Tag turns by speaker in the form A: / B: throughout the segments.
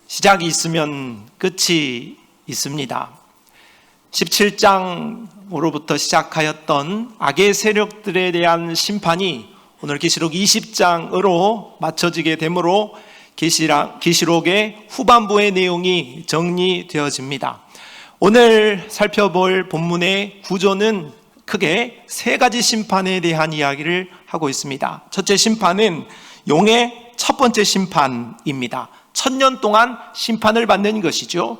A: 시작이 있으면 끝이 있습니다. 17장으로부터 시작하였던 악의 세력들에 대한 심판이 오늘 계시록 20장으로 맞춰지게 되므로 계시록의 후반부의 내용이 정리되어집니다. 오늘 살펴볼 본문의 구조는 크게 세 가지 심판에 대한 이야기를 하고 있습니다. 첫째 심판은 용의 첫 번째 심판입니다. 1000년 동안 심판을 받는 것이죠.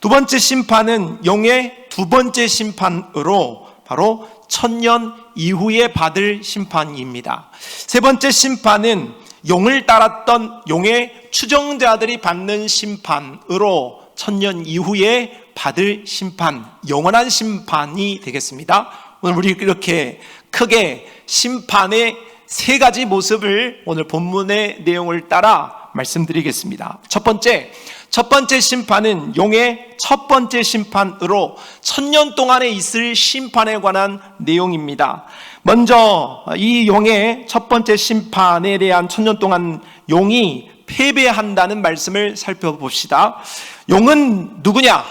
A: 두 번째 심판은 용의 두 번째 심판으로 바로 1000년 이후에 받을 심판입니다. 세 번째 심판은 용을 따랐던 용의 추종자들이 받는 심판으로 1000년 이후에 받을 심판, 영원한 심판이 되겠습니다. 오늘 우리 이렇게 크게 심판의 세 가지 모습을 오늘 본문의 내용을 따라 말씀드리겠습니다. 첫 번째 심판은 용의 첫 번째 심판으로 1000년 동안에 있을 심판에 관한 내용입니다. 먼저 이 용의 첫 번째 심판에 대한 1000년 동안 용이 패배한다는 말씀을 살펴봅시다. 용은 누구냐?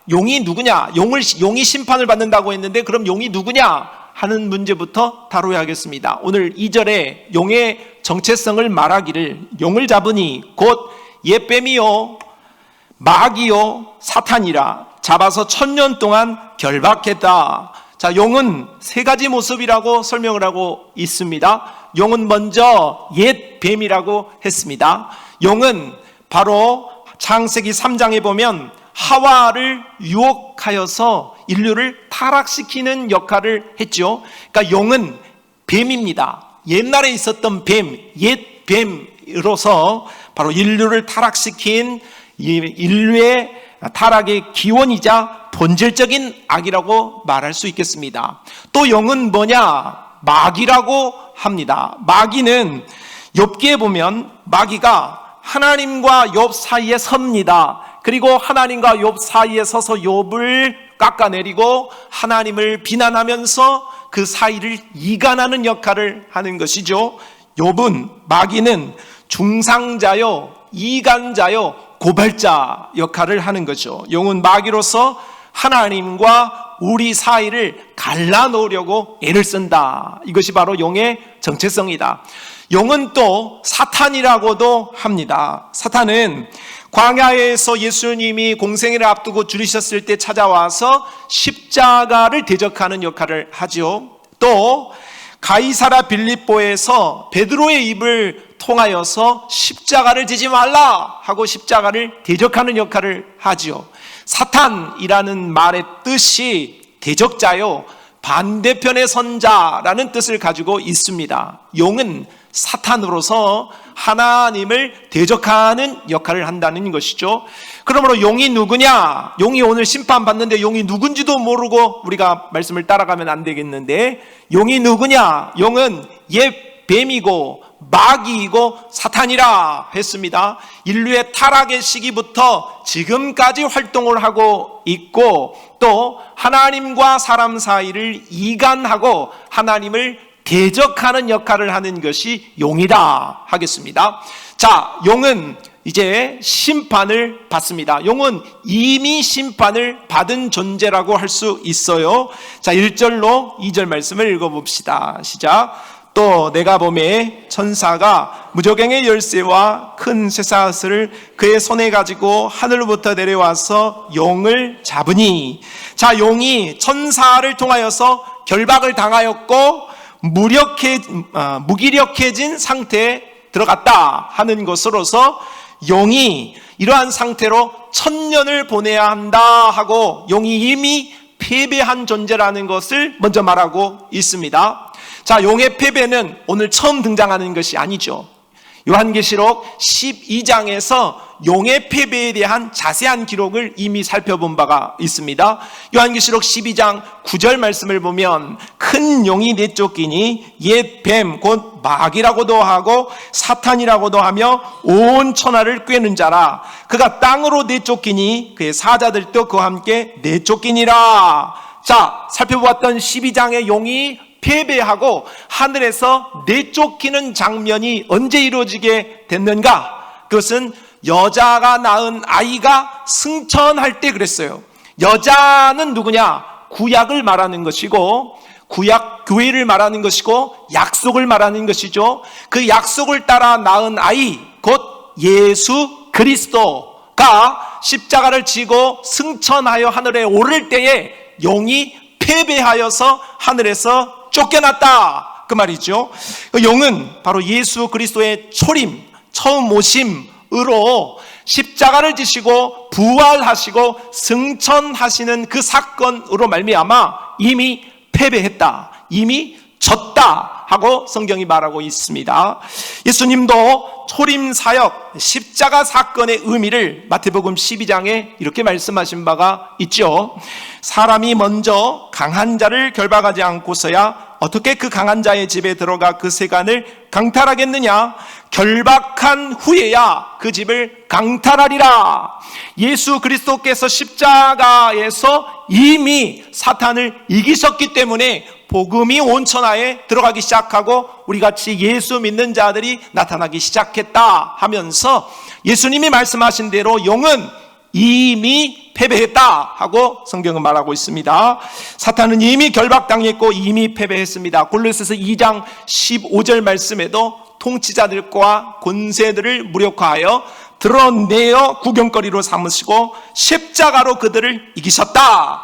A: 용이 누구냐? 용이 심판을 받는다고 했는데 그럼 용이 누구냐? 하는 문제부터 다뤄야겠습니다. 오늘 2절에 용의 정체성을 말하기를 용을 잡으니 곧 옛뱀이요 마귀요 사탄이라 잡아서 1000년 동안 결박했다. 자, 용은 세 가지 모습이라고 설명을 하고 있습니다. 용은 먼저 옛뱀이라고 했습니다. 용은 바로 창세기 3장에 보면 하와를 유혹하여서 인류를 타락시키는 역할을 했죠. 그러니까 용은 뱀입니다. 옛날에 있었던 뱀, 옛 뱀으로서 바로 인류를 타락시킨 인류의 타락의 기원이자 본질적인 악이라고 말할 수 있겠습니다. 또 용은 뭐냐? 마귀라고 합니다. 마귀는 욥기에 보면 마귀가 하나님과 욥 사이에 섭니다. 그리고 하나님과 욥 사이에 서서 욥을 깎아내리고 하나님을 비난하면서 그 사이를 이간하는 역할을 하는 것이죠. 마귀는 중상자요, 이간자요, 고발자 역할을 하는 거죠. 용은 마귀로서 하나님과 우리 사이를 갈라놓으려고 애를 쓴다. 이것이 바로 용의 정체성이다. 용은 또 사탄이라고도 합니다. 사탄은 광야에서 예수님이 공생애를 앞두고 줄이셨을 때 찾아와서 십자가를 대적하는 역할을 하죠. 또 가이사라 빌립보에서 베드로의 입을 통하여서 십자가를 지지 말라 하고 십자가를 대적하는 역할을 하죠. 사탄이라는 말의 뜻이 대적자요, 반대편의 선자라는 뜻을 가지고 있습니다. 용은 사탄으로서 하나님을 대적하는 역할을 한다는 것이죠. 그러므로 용이 누구냐? 용이 오늘 심판받는데 용이 누군지도 모르고 우리가 말씀을 따라가면 안 되겠는데, 용이 누구냐? 용은 옛 뱀이고 마귀이고 사탄이라 했습니다. 인류의 타락의 시기부터 지금까지 활동을 하고 있고 또 하나님과 사람 사이를 이간하고 하나님을 대적하는 역할을 하는 것이 용이다 하겠습니다. 자, 용은 이제 심판을 받습니다. 용은 이미 심판을 받은 존재라고 할 수 있어요. 자, 1절로 2절 말씀을 읽어봅시다. 시작. 또 내가 보매 천사가 무저갱의 열쇠와 큰 쇠사슬을 그의 손에 가지고 하늘로부터 내려와서 용을 잡으니, 자, 용이 천사를 통하여서 결박을 당하였고 무기력해진 상태에 들어갔다 하는 것으로서 용이 이러한 상태로 1000년을 보내야 한다 하고 용이 이미 패배한 존재라는 것을 먼저 말하고 있습니다. 자, 용의 패배는 오늘 처음 등장하는 것이 아니죠. 요한계시록 12장에서 용의 패배에 대한 자세한 기록을 이미 살펴본 바가 있습니다. 요한계시록 12장 9절 말씀을 보면 큰 용이 내쫓기니 옛 뱀 곧 마귀라고도 하고 사탄이라고도 하며 온 천하를 꿰는 자라. 그가 땅으로 내쫓기니 그의 사자들도 그와 함께 내쫓기니라. 자, 살펴보았던 12장의 용이 패배하고 하늘에서 내쫓기는 장면이 언제 이루어지게 됐는가? 그것은 여자가 낳은 아이가 승천할 때 그랬어요. 여자는 누구냐? 구약을 말하는 것이고, 구약 교회를 말하는 것이고, 약속을 말하는 것이죠. 그 약속을 따라 낳은 아이, 곧 예수 그리스도가 십자가를 지고 승천하여 하늘에 오를 때에 용이 패배하여서 하늘에서 쫓겨났다, 그 말이죠. 그 용은 바로 예수 그리스도의 초림, 처음 오심으로 십자가를 지시고 부활하시고 승천하시는 그 사건으로 말미암아 이미 패배했다, 이미 졌다 하고 성경이 말하고 있습니다. 예수님도 초림 사역, 십자가 사건의 의미를 마태복음 12장에 이렇게 말씀하신 바가 있죠. 사람이 먼저 강한 자를 결박하지 않고서야 어떻게 그 강한 자의 집에 들어가 그 세간을 강탈하겠느냐? 결박한 후에야 그 집을 강탈하리라. 예수 그리스도께서 십자가에서 이미 사탄을 이기셨기 때문에 복음이 온 천하에 들어가기 시작하고 우리 같이 예수 믿는 자들이 나타나기 시작했다 하면서 예수님이 말씀하신 대로 용은 이미 패배했다 하고 성경은 말하고 있습니다. 사탄은 이미 결박당했고 이미 패배했습니다. 골로새서 2장 15절 말씀에도 통치자들과 권세들을 무력화하여 드러내어 구경거리로 삼으시고 십자가로 그들을 이기셨다.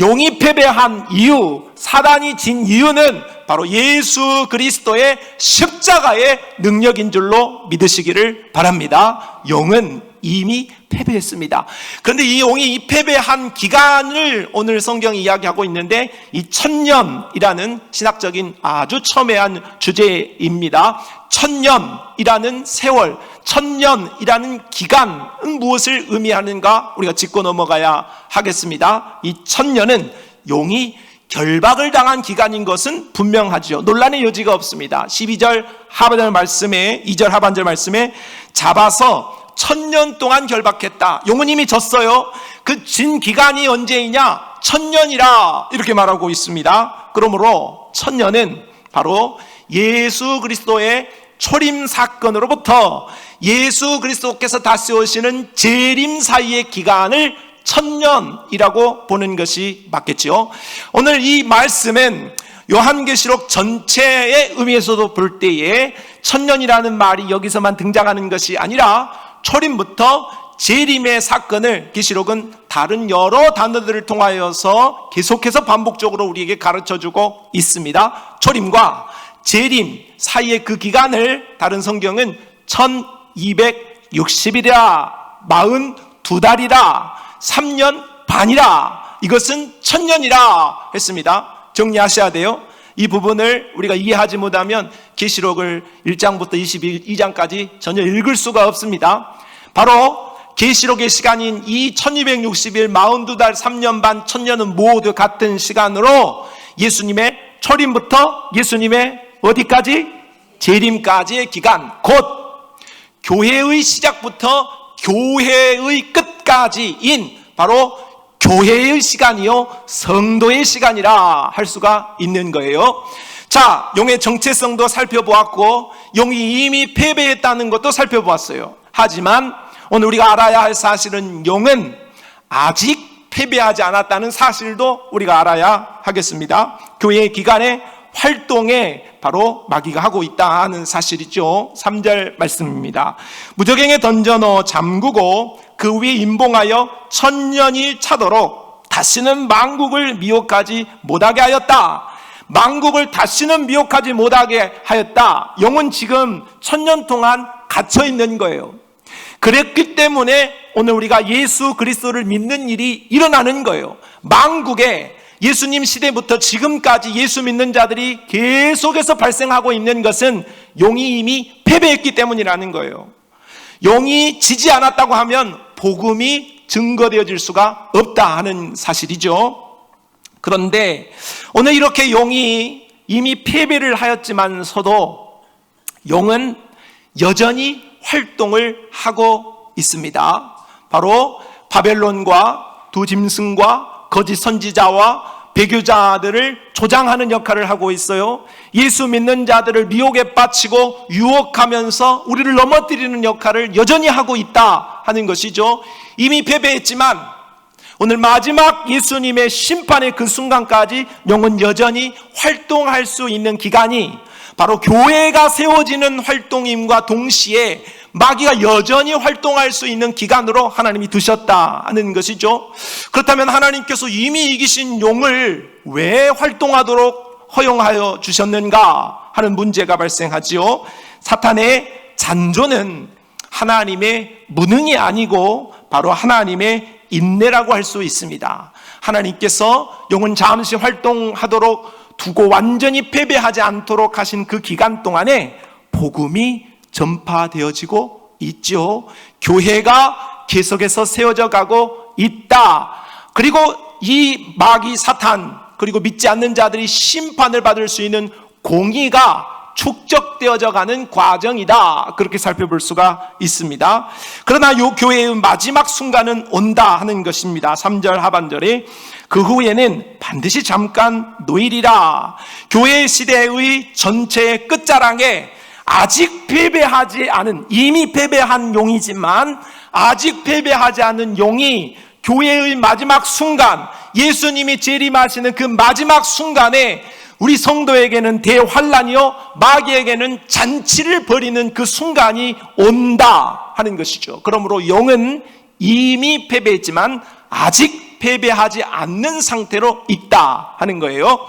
A: 용이 패배한 이유, 사단이 진 이유는 바로 예수 그리스도의 십자가의 능력인 줄로 믿으시기를 바랍니다. 용은 이미 패배했습니다. 그런데 이 용이 패배한 기간을 오늘 성경이 이야기하고 있는데 이 천년이라는 신학적인 아주 첨예한 주제입니다. 천년이라는 세월, 천년이라는 기간은 무엇을 의미하는가 우리가 짚고 넘어가야 하겠습니다. 이 천년은 용이 결박을 당한 기간인 것은 분명하죠. 논란의 여지가 없습니다. 12절 하반절 말씀에, 2절 하반절 말씀에 잡아서 1000년 동안 결박했다. 용은 이미 졌어요. 그 진 기간이 언제이냐? 1000년이라 이렇게 말하고 있습니다. 그러므로 1000년은 바로 예수 그리스도의 초림 사건으로부터 예수 그리스도께서 다시 오시는 재림 사이의 기간을 1000년이라고 보는 것이 맞겠죠. 오늘 이 말씀은 요한계시록 전체의 의미에서도 볼 때에 1000년이라는 말이 여기서만 등장하는 것이 아니라 초림부터 재림의 사건을 계시록은 다른 여러 단어들을 통하여서 계속해서 반복적으로 우리에게 가르쳐주고 있습니다. 초림과 재림 사이의 그 기간을 다른 성경은 1260일이라, 42달이라, 3년 반이라, 이것은 1000년이라 했습니다. 정리하셔야 돼요. 이 부분을 우리가 이해하지 못하면 계시록을 1장부터 22장까지 전혀 읽을 수가 없습니다. 바로 계시록의 시간인 이 1260일, 42달, 3년 반, 1000년은 모두 같은 시간으로 예수님의 초림부터 예수님의 어디까지? 재림까지의 기간, 곧 교회의 시작부터 교회의 끝까지인 바로 교회의 시간이요, 성도의 시간이라 할 수가 있는 거예요. 자, 용의 정체성도 살펴보았고 용이 이미 패배했다는 것도 살펴보았어요. 하지만 오늘 우리가 알아야 할 사실은 용은 아직 패배하지 않았다는 사실도 우리가 알아야 하겠습니다. 교회의 기간에 활동에 바로 마귀가 하고 있다 하는 사실이죠. 3절 말씀입니다. 무저갱에 던져 넣어 잠그고 그 위에 임봉하여 1000년이 차도록 다시는 만국을 미혹하지 못하게 하였다. 만국을 다시는 미혹하지 못하게 하였다. 용은 지금 1000년 동안 갇혀 있는 거예요. 그랬기 때문에 오늘 우리가 예수 그리스도를 믿는 일이 일어나는 거예요. 만국에 예수님 시대부터 지금까지 예수 믿는 자들이 계속해서 발생하고 있는 것은 용이 이미 패배했기 때문이라는 거예요. 용이 지지 않았다고 하면 복음이 증거되어질 수가 없다 하는 사실이죠. 그런데 오늘 이렇게 용이 이미 패배를 하였지만서도 용은 여전히 활동을 하고 있습니다. 바로 바벨론과 두 짐승과 거짓 선지자와 배교자들을 조장하는 역할을 하고 있어요. 예수 믿는 자들을 미혹에 빠치고 유혹하면서 우리를 넘어뜨리는 역할을 여전히 하고 있다 하는 것이죠. 이미 패배했지만 오늘 마지막 예수님의 심판의 그 순간까지 영은 여전히 활동할 수 있는 기간이 바로 교회가 세워지는 활동임과 동시에 마귀가 여전히 활동할 수 있는 기간으로 하나님이 두셨다 하는 것이죠. 그렇다면 하나님께서 이미 이기신 용을 왜 활동하도록 허용하여 주셨는가 하는 문제가 발생하지요. 사탄의 잔존은 하나님의 무능이 아니고 바로 하나님의 인내라고 할 수 있습니다. 하나님께서 영은 잠시 활동하도록 두고 완전히 패배하지 않도록 하신 그 기간 동안에 복음이 전파되어지고 있죠. 교회가 계속해서 세워져 가고 있다. 그리고 이 마귀 사탄 그리고 믿지 않는 자들이 심판을 받을 수 있는 공의가 축적되어져 가는 과정이다. 그렇게 살펴볼 수가 있습니다. 그러나 이 교회의 마지막 순간은 온다 하는 것입니다. 3절 하반절에 그 후에는 반드시 잠깐 노일이라. 교회 시대의 전체의 끝자락에 아직 패배하지 않은, 이미 패배한 용이지만 아직 패배하지 않은 용이 교회의 마지막 순간, 예수님이 재림하시는 그 마지막 순간에 우리 성도에게는 대환란이요 마귀에게는 잔치를 벌이는 그 순간이 온다 하는 것이죠. 그러므로 용은 이미 패배했지만 아직 패배하지 않는 상태로 있다 하는 거예요.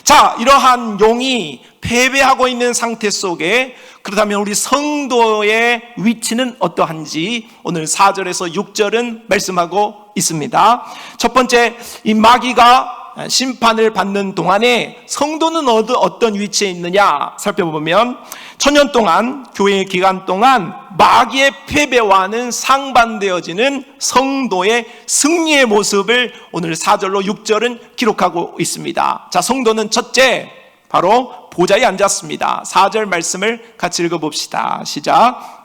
A: 자, 이러한 용이 패배하고 있는 상태 속에 그렇다면 우리 성도의 위치는 어떠한지 오늘 4절에서 6절은 말씀하고 있습니다. 첫 번째, 이 마귀가 심판을 받는 동안에 성도는 어떤 위치에 있느냐 살펴보면 천년 동안, 교회의 기간 동안 마귀의 패배와는 상반되어지는 성도의 승리의 모습을 오늘 4절로 6절은 기록하고 있습니다. 자, 성도는 첫째 바로 보좌에 앉았습니다. 4절 말씀을 같이 읽어봅시다. 시작.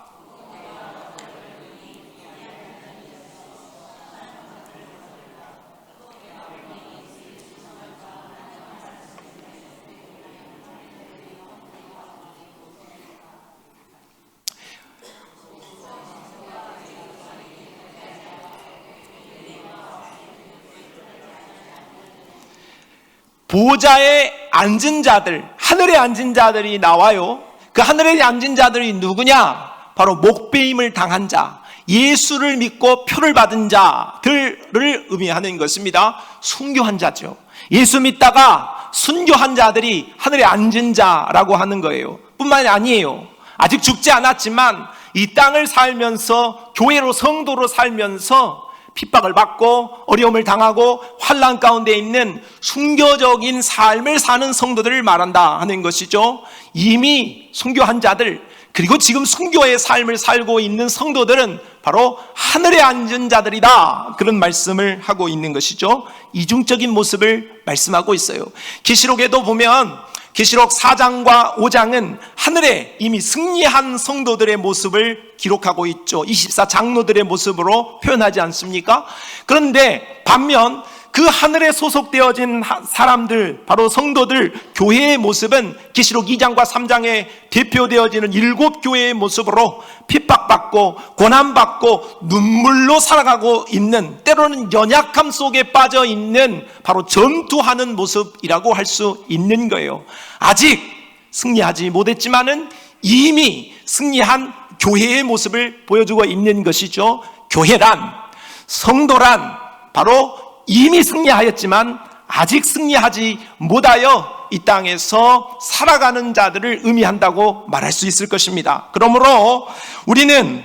A: 보좌에 앉은 자들, 하늘에 앉은 자들이 나와요. 그 하늘에 앉은 자들이 누구냐? 바로 목배임을 당한 자, 예수를 믿고 표를 받은 자들을 의미하는 것입니다. 순교한 자죠. 예수 믿다가 순교한 자들이 하늘에 앉은 자라고 하는 거예요. 뿐만이 아니에요. 아직 죽지 않았지만 이 땅을 살면서 교회로 성도로 살면서 핍박을 받고 어려움을 당하고 환난 가운데 있는 순교적인 삶을 사는 성도들을 말한다 하는 것이죠. 이미 순교한 자들, 그리고 지금 순교의 삶을 살고 있는 성도들은 바로 하늘에 앉은 자들이다, 그런 말씀을 하고 있는 것이죠. 이중적인 모습을 말씀하고 있어요. 계시록에도 보면 계시록 4장과 5장은 하늘에 이미 승리한 성도들의 모습을 기록하고 있죠. 24장로들의 모습으로 표현하지 않습니까? 그런데 반면 그 하늘에 소속되어진 사람들, 바로 성도들, 교회의 모습은 계시록 2장과 3장에 대표되어지는 7교회의 모습으로 핍박받고 고난받고 눈물로 살아가고 있는, 때로는 연약함 속에 빠져 있는 바로 전투하는 모습이라고 할 수 있는 거예요. 아직 승리하지 못했지만은 이미 승리한 교회의 모습을 보여주고 있는 것이죠. 교회란, 성도란 바로 이미 승리하였지만 아직 승리하지 못하여 이 땅에서 살아가는 자들을 의미한다고 말할 수 있을 것입니다. 그러므로 우리는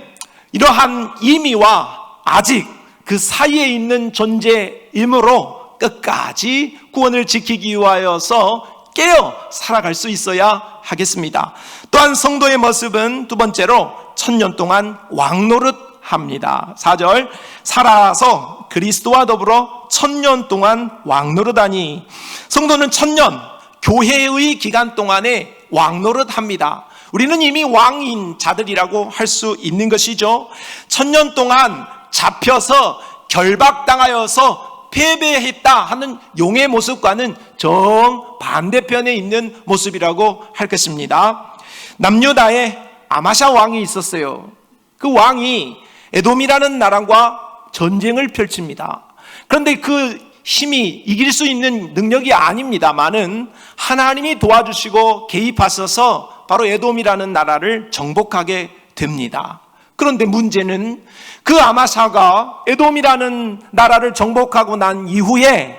A: 이러한 이미와 아직 그 사이에 있는 존재이므로 끝까지 구원을 지키기 위하여서 깨어 살아갈 수 있어야 하겠습니다. 또한 성도의 모습은 두 번째로 천년 동안 왕노릇 합니다. 4절, 살아서 그리스도와 더불어 천년 동안 왕노릇하니. 성도는 천년, 교회의 기간 동안에 왕노릇합니다. 우리는 이미 왕인 자들이라고 할 수 있는 것이죠. 천년 동안 잡혀서 결박당하여서 패배했다 하는 용의 모습과는 정반대편에 있는 모습이라고 할 것입니다. 남유다에 아마샤 왕이 있었어요. 그 왕이 에돔이라는 나라와 전쟁을 펼칩니다. 그런데 그 힘이 이길 수 있는 능력이 아닙니다만은 하나님이 도와주시고 개입하셔서 바로 에돔이라는 나라를 정복하게 됩니다. 그런데 문제는 그 아마샤가 에돔이라는 나라를 정복하고 난 이후에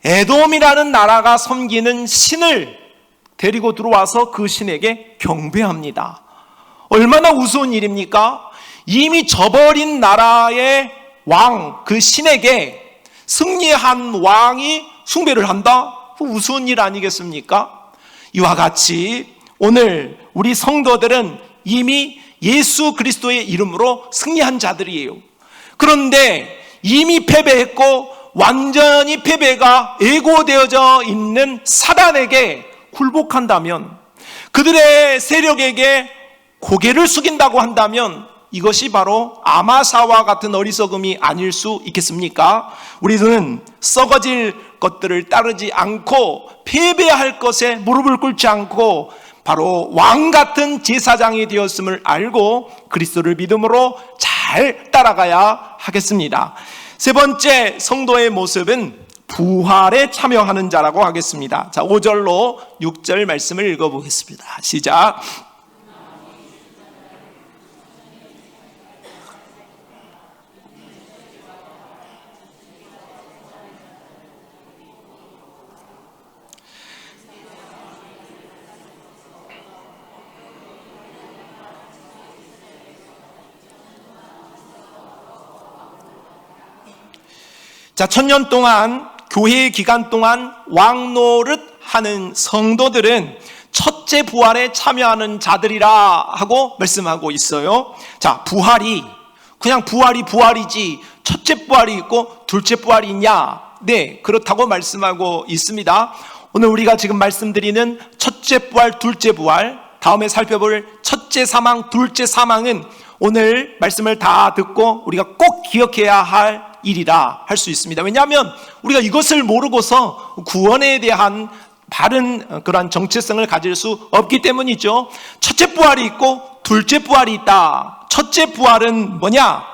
A: 에돔이라는 나라가 섬기는 신을 데리고 들어와서 그 신에게 경배합니다. 얼마나 우스운 일입니까? 이미 져버린 나라의 왕, 그 신에게 승리한 왕이 숭배를 한다? 우스운 일 아니겠습니까? 이와 같이 오늘 우리 성도들은 이미 예수 그리스도의 이름으로 승리한 자들이에요. 그런데 이미 패배했고 완전히 패배가 예고되어져 있는 사단에게 굴복한다면, 그들의 세력에게 고개를 숙인다고 한다면 이것이 바로 아마사와 같은 어리석음이 아닐 수 있겠습니까? 우리는 썩어질 것들을 따르지 않고 패배할 것에 무릎을 꿇지 않고 바로 왕 같은 제사장이 되었음을 알고 그리스도를 믿음으로 잘 따라가야 하겠습니다. 세 번째 성도의 모습은 부활에 참여하는 자라고 하겠습니다. 자, 5절로 6절 말씀을 읽어보겠습니다. 시작. 자, 1000년 동안 교회 기간 동안 왕노릇 하는 성도들은 첫째 부활에 참여하는 자들이라 하고 말씀하고 있어요. 자, 부활이 그냥 부활이지 첫째 부활이 있고 둘째 부활이 있냐? 네, 그렇다고 말씀하고 있습니다. 오늘 우리가 지금 말씀드리는 첫째 부활, 둘째 부활, 다음에 살펴볼 첫째 사망, 둘째 사망은 오늘 말씀을 다 듣고 우리가 꼭 기억해야 할 일이라 할 수 있습니다. 왜냐하면 우리가 이것을 모르고서 구원에 대한 바른 그러한 정체성을 가질 수 없기 때문이죠. 첫째 부활이 있고 둘째 부활이 있다. 첫째 부활은 뭐냐?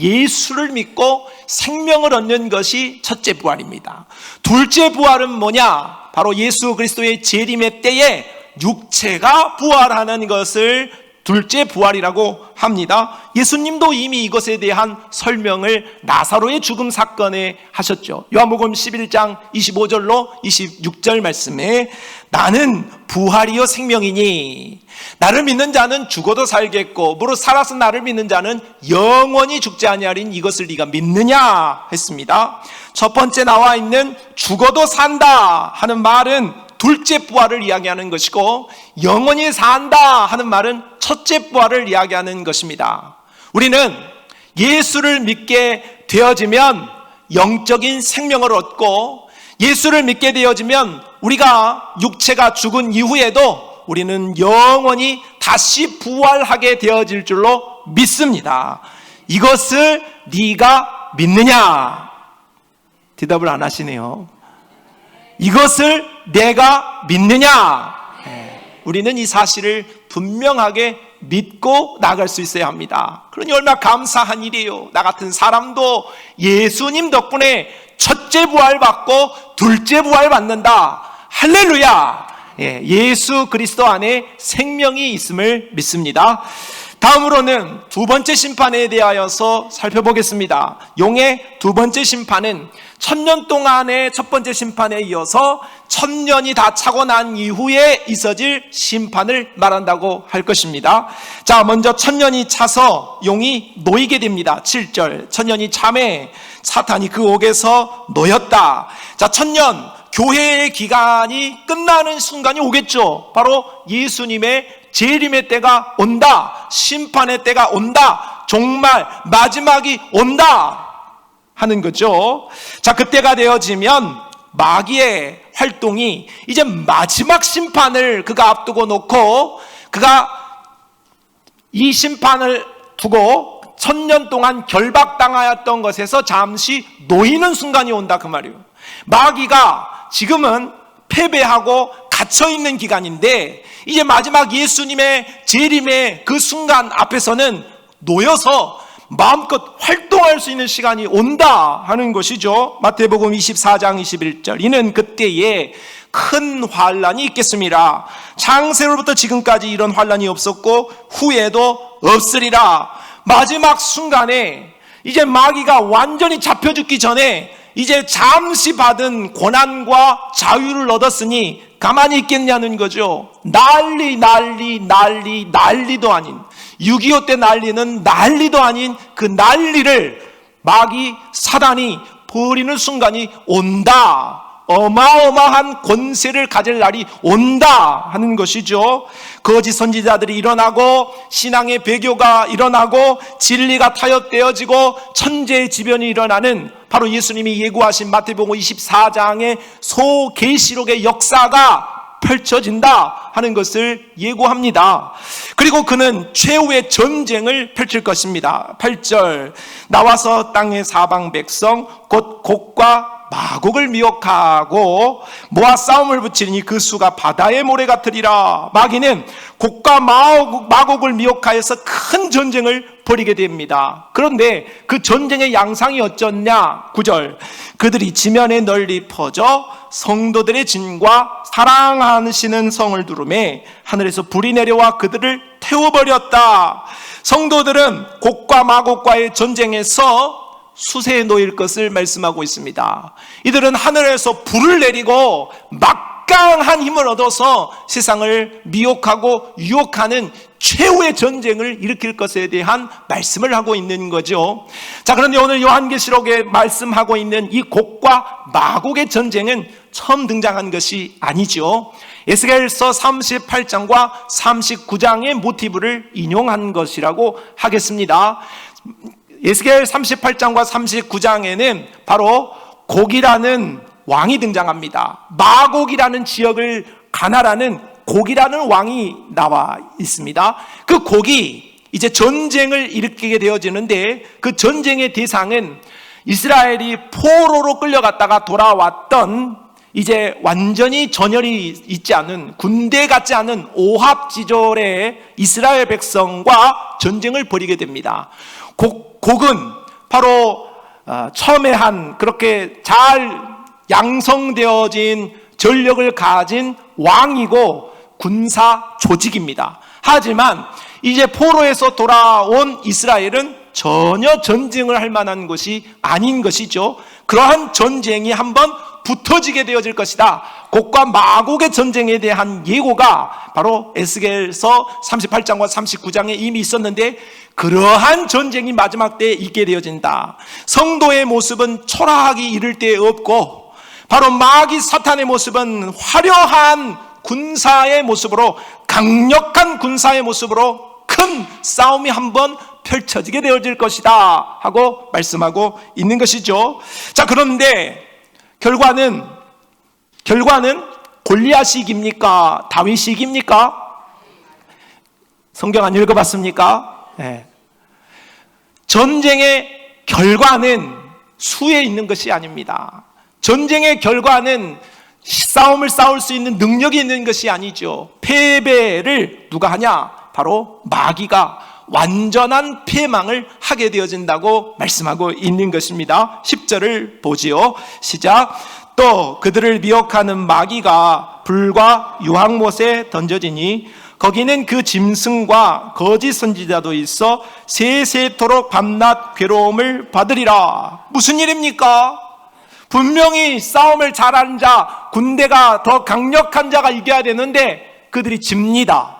A: 예수를 믿고 생명을 얻는 것이 첫째 부활입니다. 둘째 부활은 뭐냐? 바로 예수 그리스도의 재림의 때에 육체가 부활하는 것을 둘째 부활이라고 합니다. 예수님도 이미 이것에 대한 설명을 나사로의 죽음 사건에 하셨죠. 요한복음 11장 25절로 26절 말씀에 나는 부활이요 생명이니 나를 믿는 자는 죽어도 살겠고 무릇 살아서 나를 믿는 자는 영원히 죽지 아니하리니 이것을 네가 믿느냐 했습니다. 첫 번째 나와 있는 죽어도 산다 하는 말은 둘째 부활을 이야기하는 것이고 영원히 산다 하는 말은 첫째 부활을 이야기하는 것입니다. 우리는 예수를 믿게 되어지면 영적인 생명을 얻고 예수를 믿게 되어지면 우리가 육체가 죽은 이후에도 우리는 영원히 다시 부활하게 되어질 줄로 믿습니다. 이것을 네가 믿느냐? 대답을 안 하시네요. 이것을 내가 믿느냐? 우리는 이 사실을 분명하게 믿고 나갈 수 있어야 합니다. 그러니 얼마나 감사한 일이에요. 나 같은 사람도 예수님 덕분에 첫째 부활 받고 둘째 부활 받는다. 할렐루야! 예수 그리스도 안에 생명이 있음을 믿습니다. 다음으로는 두 번째 심판에 대하여서 살펴보겠습니다. 용의 두 번째 심판은 1000년 동안의 첫 번째 심판에 이어서 1000년이 다 차고 난 이후에 있어질 심판을 말한다고 할 것입니다. 자, 먼저 1000년이 차서 용이 놓이게 됩니다. 7절, 1000년이 참에 사탄이 그 옥에서 놓였다. 자, 1000년 교회의 기간이 끝나는 순간이 오겠죠. 바로 예수님의 재림의 때가 온다. 심판의 때가 온다. 정말 마지막이 온다 하는 거죠. 자, 그때가 되어지면 마귀의 활동이 이제 마지막 심판을 그가 앞두고 놓고 그가 이 심판을 두고 천년 동안 결박당하였던 것에서 잠시 놓이는 순간이 온다 그 말이에요. 마귀가 지금은 패배하고 갇혀있는 기간인데 이제 마지막 예수님의 재림의 그 순간 앞에서는 놓여서 마음껏 활동할 수 있는 시간이 온다 하는 것이죠. 마태복음 24장 21절 이는 그때에 큰 환란이 있겠습니다. 창세로부터 지금까지 이런 환란이 없었고 후에도 없으리라. 마지막 순간에 이제 마귀가 완전히 잡혀 죽기 전에 이제 잠시 받은 고난과 자유를 얻었으니 가만히 있겠냐는 거죠. 난리도 아닌 6.25 때 난리는 난리도 아닌 그 난리를 마귀 사단이 벌이는 순간이 온다. 어마어마한 권세를 가질 날이 온다 하는 것이죠. 거짓 선지자들이 일어나고 신앙의 배교가 일어나고 진리가 타협되어지고 천재지변이 일어나는 바로 예수님이 예고하신 마태복음 24장의 소계시록의 역사가 펼쳐진다 하는 것을 예고합니다. 그리고 그는 최후의 전쟁을 펼칠 것입니다. 8절 나와서 땅의 사방 백성 곧 곡과 마곡을 미혹하고 모아 싸움을 붙이니 그 수가 바다의 모래 같으리라. 마귀는 곡과 마곡을 미혹하여서 큰 전쟁을 벌이게 됩니다. 그런데 그 전쟁의 양상이 어쩌냐? 9절 그들이 지면에 널리 퍼져 성도들의 진과 사랑하시는 성을 두르매 하늘에서 불이 내려와 그들을 태워버렸다. 성도들은 곡과 마곡과의 전쟁에서 수세에 놓일 것을 말씀하고 있습니다. 이들은 하늘에서 불을 내리고 막강한 힘을 얻어서 세상을 미혹하고 유혹하는 최후의 전쟁을 일으킬 것에 대한 말씀을 하고 있는 거죠. 자, 그런데 오늘 요한계시록에 말씀하고 있는 이 곡과 마곡의 전쟁은 처음 등장한 것이 아니죠. 에스겔서 38장과 39장의 모티브를 인용한 것이라고 하겠습니다. 에스겔 38장과 39장에는 바로 곡이라는 왕이 등장합니다. 마곡이라는 지역을 가나라는 곡이라는 왕이 나와 있습니다. 그 곡이 이제 전쟁을 일으키게 되어지는데 그 전쟁의 대상은 이스라엘이 포로로 끌려갔다가 돌아왔던 이제 완전히 전열이 있지 않은 군대 같지 않은 오합지졸의 이스라엘 백성과 전쟁을 벌이게 됩니다. 곡은 바로 처음에 한 그렇게 잘 양성되어진 전력을 가진 왕이고 군사 조직입니다. 하지만 이제 포로에서 돌아온 이스라엘은 전혀 전쟁을 할 만한 것이 아닌 것이죠. 그러한 전쟁이 한번 붙어지게 되어질 것이다. 곡과 마곡의 전쟁에 대한 예고가 바로 에스겔서 38장과 39장에 이미 있었는데 그러한 전쟁이 마지막 때에 있게 되어진다. 성도의 모습은 초라하기 이를 데 없고 바로 마귀 사탄의 모습은 화려한 군사의 모습으로 강력한 군사의 모습으로 큰 싸움이 한번 펼쳐지게 되어질 것이다 하고 말씀하고 있는 것이죠. 자, 그런데 결과는 골리앗이 이깁니까? 다윗이 이깁니까? 성경 안 읽어봤습니까? 네. 전쟁의 결과는 수에 있는 것이 아닙니다. 전쟁의 결과는 싸움을 싸울 수 있는 능력이 있는 것이 아니죠. 패배를 누가 하냐? 바로 마귀가 완전한 패망을 하게 되어진다고 말씀하고 있는 것입니다. 10절을 보지요. 시작. 또 그들을 미혹하는 마귀가 불과 유황못에 던져지니 거기는 그 짐승과 거짓 선지자도 있어 세세토록 밤낮 괴로움을 받으리라. 무슨 일입니까? 분명히 싸움을 잘하는 자, 군대가 더 강력한 자가 이겨야 되는데 그들이 집니다.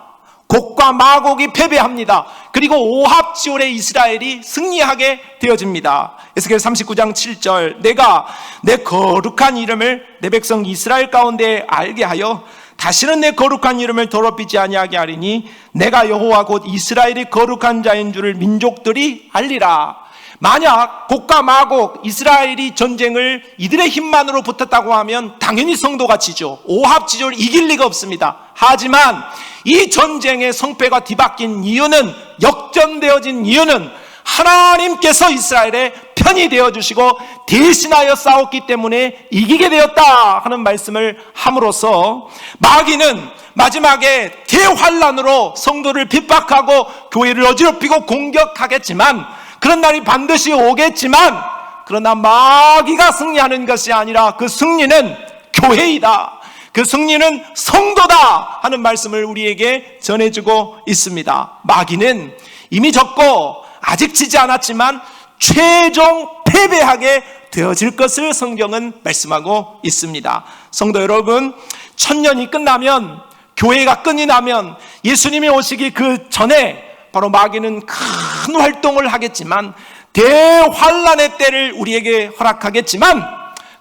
A: 곡과 마곡이 패배합니다. 그리고 오합지졸의 이스라엘이 승리하게 되어집니다. 에스겔 39장 7절 내가 내 거룩한 이름을 내 백성 이스라엘 가운데 알게 하여 다시는 내 거룩한 이름을 더럽히지 아니하게 하리니 내가 여호와 곧 이스라엘이 거룩한 자인 줄을 민족들이 알리라. 만약 곡과 마곡 이스라엘이 전쟁을 이들의 힘만으로 붙었다고 하면 당연히 성도가 지죠. 오합지졸 이길 리가 없습니다. 하지만 이 전쟁의 성패가 뒤바뀐 이유는, 역전되어진 이유는 하나님께서 이스라엘의 편이 되어주시고 대신하여 싸웠기 때문에 이기게 되었다 하는 말씀을 함으로써 마귀는 마지막에 대환란으로 성도를 핍박하고 교회를 어지럽히고 공격하겠지만, 그런 날이 반드시 오겠지만, 그러나 마귀가 승리하는 것이 아니라 그 승리는 교회이다, 그 승리는 성도다 하는 말씀을 우리에게 전해주고 있습니다. 마귀는 이미 졌고 아직 지지 않았지만 최종 패배하게 되어질 것을 성경은 말씀하고 있습니다. 성도 여러분, 천년이 끝나면, 교회가 끝이 나면, 예수님이 오시기 그 전에 바로 마귀는 큰 활동을 하겠지만, 대환란의 때를 우리에게 허락하겠지만,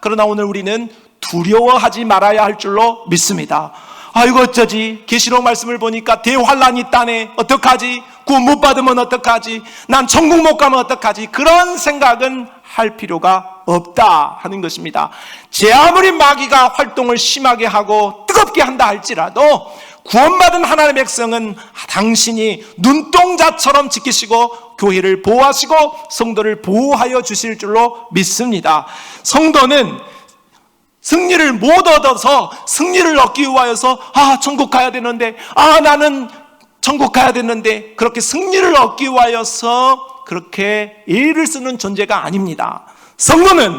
A: 그러나 오늘 우리는 두려워하지 말아야 할 줄로 믿습니다. 아이고 어쩌지, 계시록 말씀을 보니까 대환란이 있다네, 어떡하지, 구원 못 받으면 어떡하지, 난 천국 못 가면 어떡하지, 그런 생각은 할 필요가 없다 하는 것입니다. 제 아무리 마귀가 활동을 심하게 하고 뜨겁게 한다 할지라도 구원받은 하나님의 백성은 당신이 눈동자처럼 지키시고 교회를 보호하시고 성도를 보호하여 주실 줄로 믿습니다. 성도는 승리를 못 얻어서 승리를 얻기 위하여서 천국 가야 되는데, 나는 천국 가야 되는데, 그렇게 승리를 얻기 위하여서 그렇게 애를 쓰는 존재가 아닙니다. 성도는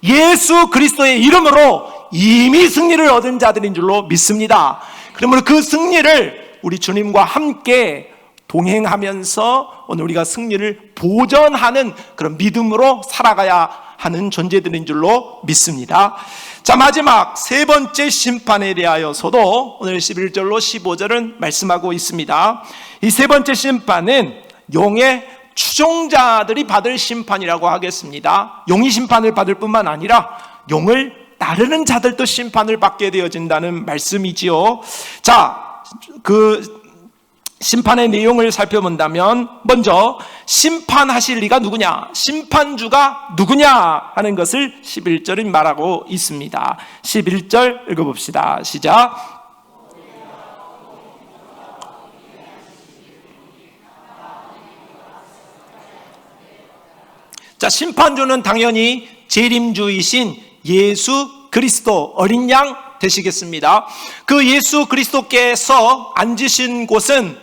A: 예수 그리스도의 이름으로 이미 승리를 얻은 자들인 줄로 믿습니다. 그러므로 그 승리를 우리 주님과 함께 동행하면서 오늘 우리가 승리를 보전하는 그런 믿음으로 살아가야 하는 존재들인 줄로 믿습니다. 자, 마지막 세 번째 심판에 대하여서도 오늘 11절로 15절은 말씀하고 있습니다. 이 세 번째 심판은 용의 추종자들이 받을 심판이라고 하겠습니다. 용이 심판을 받을 뿐만 아니라 용을 따르는 자들도 심판을 받게 되어진다는 말씀이지요. 자, 그 심판의 내용을 살펴본다면, 먼저 심판하실 이가 누구냐, 심판주가 누구냐 하는 것을 11절은 말하고 있습니다. 11절 읽어봅시다. 시작. 자, 심판주는 당연히 재림주이신 예수 그리스도 어린 양 되시겠습니다. 그 예수 그리스도께서 앉으신 곳은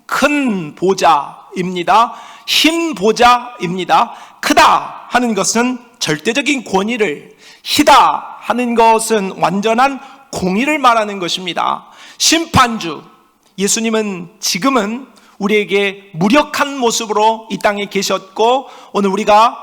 A: 큰 보좌입니다. 흰 보좌입니다. 크다 하는 것은 절대적인 권위를, 희다 하는 것은 완전한 공의를 말하는 것입니다. 심판주 예수님은 지금은 우리에게 무력한 모습으로 이 땅에 계셨고, 오늘 우리가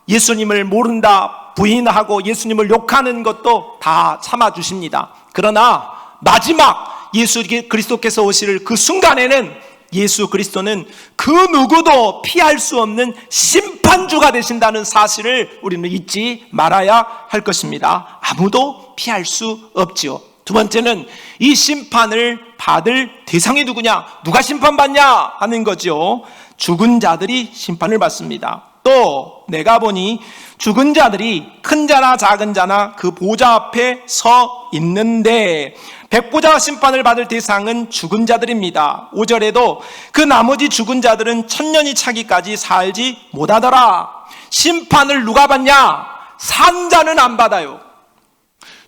A: 예수님을 모른다, 부인하고 예수님을 욕하는 것도 다 참아주십니다. 그러나 마지막 예수 그리스도께서 오실 그 순간에는 예수 그리스도는 그 누구도 피할 수 없는 심판주가 되신다는 사실을 우리는 잊지 말아야 할 것입니다. 아무도 피할 수 없지요. 두 번째는 이 심판을 받을 대상이 누구냐, 누가 심판받냐 하는 거죠. 죽은 자들이 심판을 받습니다. 또 내가 보니 죽은 자들이 큰 자나 작은 자나 그 보좌 앞에 서 있는데, 백보자 심판을 받을 대상은 죽은 자들입니다. 5절에도 그 나머지 죽은 자들은 천년이 차기까지 살지 못하더라. 심판을 누가 받냐? 산 자는 안 받아요.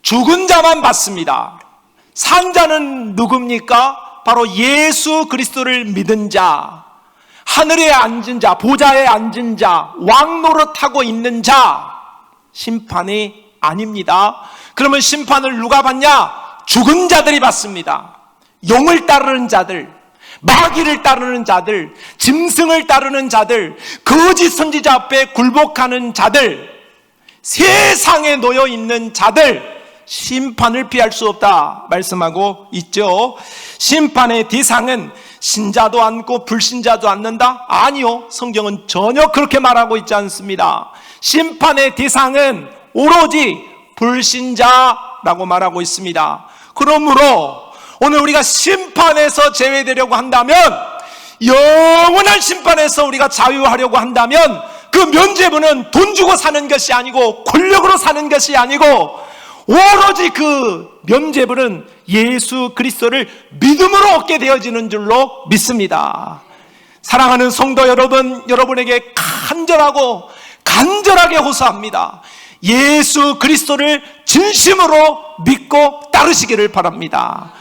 A: 죽은 자만 받습니다. 산 자는 누굽니까? 바로 예수 그리스도를 믿은 자, 하늘에 앉은 자, 보좌에 앉은 자, 왕 노릇하고 있는 자, 심판이 아닙니다. 그러면 심판을 누가 받냐? 죽은 자들이 받습니다. 용을 따르는 자들, 마귀를 따르는 자들, 짐승을 따르는 자들, 거짓 선지자 앞에 굴복하는 자들, 세상에 놓여 있는 자들, 심판을 피할 수 없다 말씀하고 있죠. 심판의 대상은 신자도 않고 불신자도 않는다? 아니요, 성경은 전혀 그렇게 말하고 있지 않습니다. 심판의 대상은 오로지 불신자라고 말하고 있습니다. 그러므로 오늘 우리가 심판에서 제외되려고 한다면, 영원한 심판에서 우리가 자유하려고 한다면, 그 면죄부는 돈 주고 사는 것이 아니고 권력으로 사는 것이 아니고 오로지 그 면죄부는 예수 그리스도를 믿음으로 얻게 되어지는 줄로 믿습니다. 사랑하는 성도 여러분, 여러분에게 간절하게 호소합니다. 예수 그리스도를 진심으로 믿고 따르시기를 바랍니다.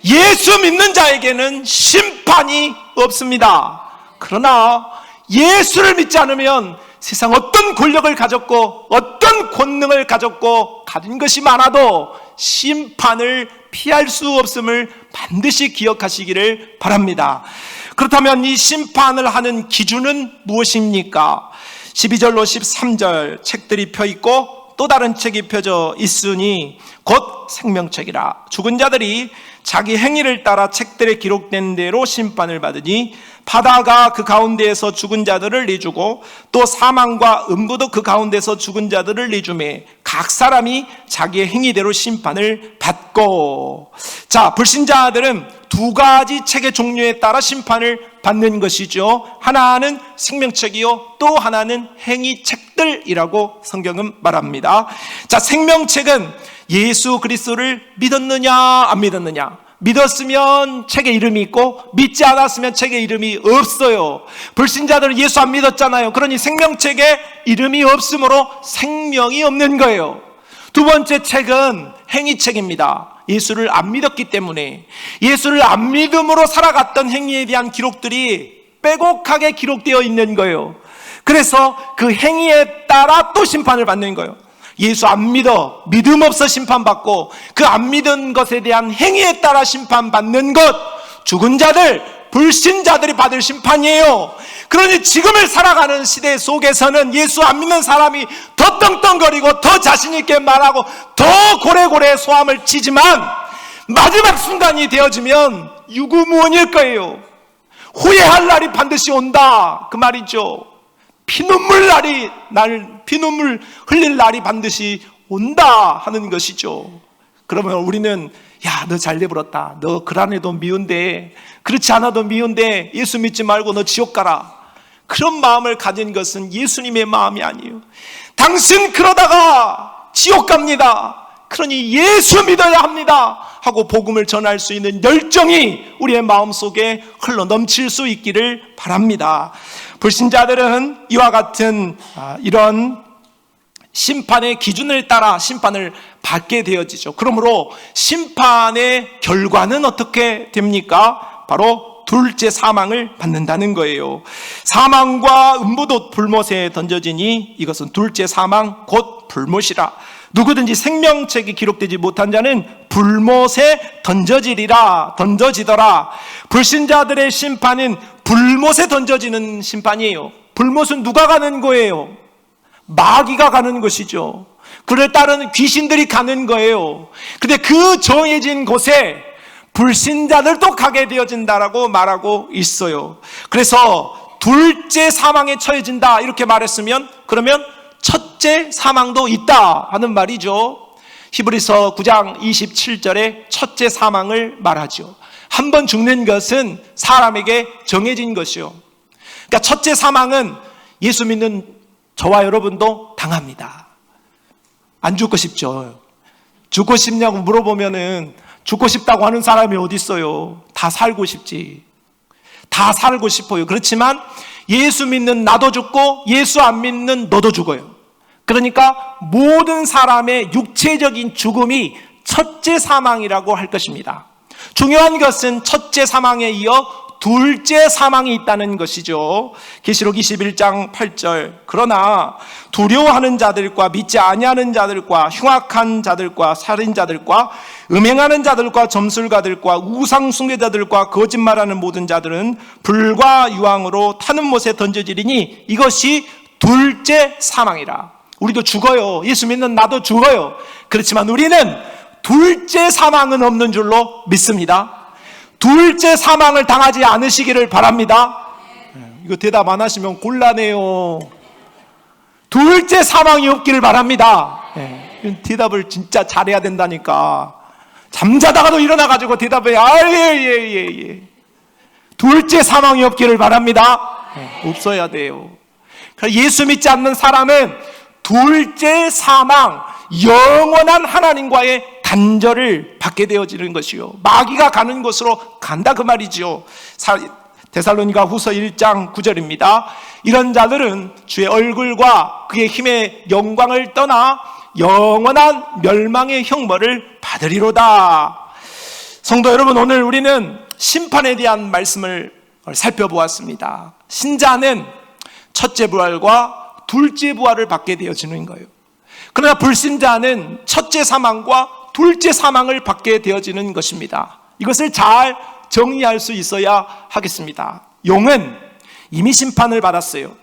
A: 예수 믿는 자에게는 심판이 없습니다. 그러나 예수를 믿지 않으면 세상 어떤 권력을 가졌고 어떤 권능을 가졌고 가진 것이 많아도 심판을 피할 수 없음을 반드시 기억하시기를 바랍니다. 그렇다면 이 심판을 하는 기준은 무엇입니까? 12절로 13절 책들이 펴있고 또 다른 책이 펴져 있으니 곧 생명책이라. 죽은 자들이 자기 행위를 따라 책들에 기록된 대로 심판을 받으니 바다가 그 가운데에서 죽은 자들을 내주고 또 사망과 음부도 그 가운데서 죽은 자들을 내주매 각 사람이 자기의 행위대로 심판을 받고. 자, 불신자들은 두 가지 책의 종류에 따라 심판을 받는 것이죠. 하나는 생명책이요, 또 하나는 행위책들이라고 성경은 말합니다. 자, 생명책은 예수 그리스도를 믿었느냐 안 믿었느냐, 믿었으면 책에 이름이 있고 믿지 않았으면 책에 이름이 없어요. 불신자들은 예수 안 믿었잖아요. 그러니 생명책에 이름이 없으므로 생명이 없는 거예요. 두 번째 책은 행위책입니다. 예수를 안 믿었기 때문에 예수를 안 믿음으로 살아갔던 행위에 대한 기록들이 빼곡하게 기록되어 있는 거예요. 그래서 그 행위에 따라 또 심판을 받는 거예요. 예수 안 믿어 믿음 없어 심판받고 그 안 믿은 것에 대한 행위에 따라 심판받는 것, 죽은 자들, 불신자들이 받을 심판이에요. 그러니 지금을 살아가는 시대 속에서는 예수 안 믿는 사람이 더 떵떵거리고 더 자신 있게 말하고 더 고래고래 소함을 치지만 마지막 순간이 되어지면 유구무원일 거예요. 후회할 날이 반드시 온다, 그 말이죠. 피눈물 흘릴 날이 반드시 온다 하는 것이죠. 그러면 우리는 야, 너 잘 돼버렸다, 너 그란해도 미운데, 그렇지 않아도 미운데 예수 믿지 말고 너 지옥 가라, 그런 마음을 가진 것은 예수님의 마음이 아니에요. 당신 그러다가 지옥 갑니다. 그러니 예수 믿어야 합니다 하고 복음을 전할 수 있는 열정이 우리의 마음속에 흘러 넘칠 수 있기를 바랍니다. 불신자들은 이와 같은 이런 심판의 기준을 따라 심판을 받게 되어지죠. 그러므로 심판의 결과는 어떻게 됩니까? 바로 둘째 사망을 받는다는 거예요. 사망과 음부도 불못에 던져지니 이것은 둘째 사망 곧 불못이라. 누구든지 생명책이 기록되지 못한 자는 불못에 던져지더라. 불신자들의 심판은 불못에 던져지는 심판이에요. 불못은 누가 가는 거예요? 마귀가 가는 것이죠. 그를 따르는 귀신들이 가는 거예요. 근데 그 정해진 곳에 불신자들도 가게 되어진다라고 말하고 있어요. 그래서 둘째 사망에 처해진다 이렇게 말했으면 그러면 첫째 사망도 있다 하는 말이죠. 히브리서 9장 27절에 첫째 사망을 말하죠. 한 번 죽는 것은 사람에게 정해진 것이요. 그러니까 첫째 사망은 예수 믿는 저와 여러분도 당합니다. 안 죽고 싶죠. 죽고 싶냐고 물어보면은 죽고 싶다고 하는 사람이 어디 있어요? 다 살고 싶지. 다 살고 싶어요. 그렇지만 예수 믿는 나도 죽고 예수 안 믿는 너도 죽어요. 그러니까 모든 사람의 육체적인 죽음이 첫째 사망이라고 할 것입니다. 중요한 것은 첫째 사망에 이어 둘째 사망이 있다는 것이죠. 계시록 21장 8절 그러나 두려워하는 자들과 믿지 아니하는 자들과 흉악한 자들과 살인자들과 음행하는 자들과 점술가들과 우상 숭배자들과 거짓말하는 모든 자들은 불과 유황으로 타는 못에 던져지리니 이것이 둘째 사망이라. 우리도 죽어요. 예수 믿는 나도 죽어요. 그렇지만 우리는 둘째 사망은 없는 줄로 믿습니다. 둘째 사망을 당하지 않으시기를 바랍니다. 이거 대답 안 하시면 곤란해요. 둘째 사망이 없기를 바랍니다. 대답을 진짜 잘해야 된다니까. 잠자다가도 일어나가지고 대답해. 예. 둘째 사망이 없기를 바랍니다. 없어야 돼요. 예수 믿지 않는 사람은 둘째 사망, 영원한 하나님과의 단절을 받게 되어지는 것이요. 마귀가 가는 곳으로 간다 그 말이죠. 데살로니가 후서 1장 9절입니다. 이런 자들은 주의 얼굴과 그의 힘의 영광을 떠나 영원한 멸망의 형벌을 받으리로다. 성도 여러분, 오늘 우리는 심판에 대한 말씀을 살펴보았습니다. 신자는 첫째 부활과 둘째 부활을 받게 되어지는 거예요. 그러나 불신자는 첫째 사망과 둘째 사망을 받게 되어지는 것입니다. 이것을 잘 정리할 수 있어야 하겠습니다. 용은 이미 심판을 받았어요.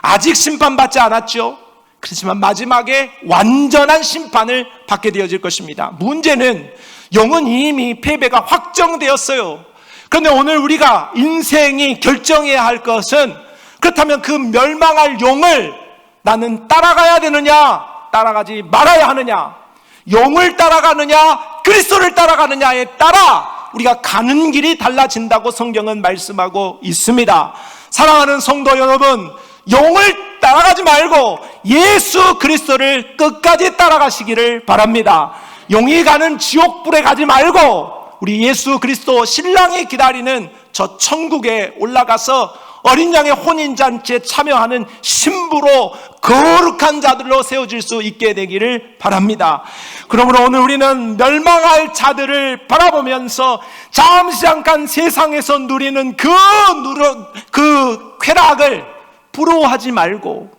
A: 아직 심판받지 않았죠. 그렇지만 마지막에 완전한 심판을 받게 되어질 것입니다. 문제는 용은 이미 패배가 확정되었어요. 그런데 오늘 우리가 인생이 결정해야 할 것은, 그렇다면 그 멸망할 용을 나는 따라가야 되느냐, 따라가지 말아야 하느냐, 용을 따라가느냐, 그리스도를 따라가느냐에 따라 우리가 가는 길이 달라진다고 성경은 말씀하고 있습니다. 사랑하는 성도 여러분, 용을 따라가지 말고 예수 그리스도를 끝까지 따라가시기를 바랍니다. 용이 가는 지옥불에 가지 말고 우리 예수 그리스도 신랑이 기다리는 저 천국에 올라가서 어린 양의 혼인잔치에 참여하는 신부로 거룩한 자들로 세워질 수 있게 되기를 바랍니다. 그러므로 오늘 우리는 멸망할 자들을 바라보면서 잠시 잠깐 세상에서 누리는 그 쾌락을 부러워하지 말고,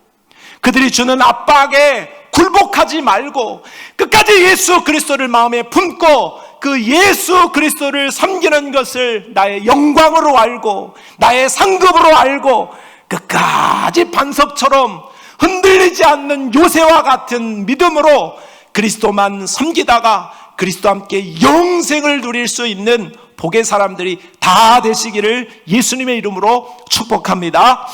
A: 그들이 주는 압박에 굴복하지 말고 끝까지 예수 그리스도를 마음에 품고 그 예수 그리스도를 섬기는 것을 나의 영광으로 알고 나의 상급으로 알고 끝까지 반석처럼 흔들리지 않는 요새와 같은 믿음으로 그리스도만 섬기다가 그리스도와 함께 영생을 누릴 수 있는 복의 사람들이 다 되시기를 예수님의 이름으로 축복합니다.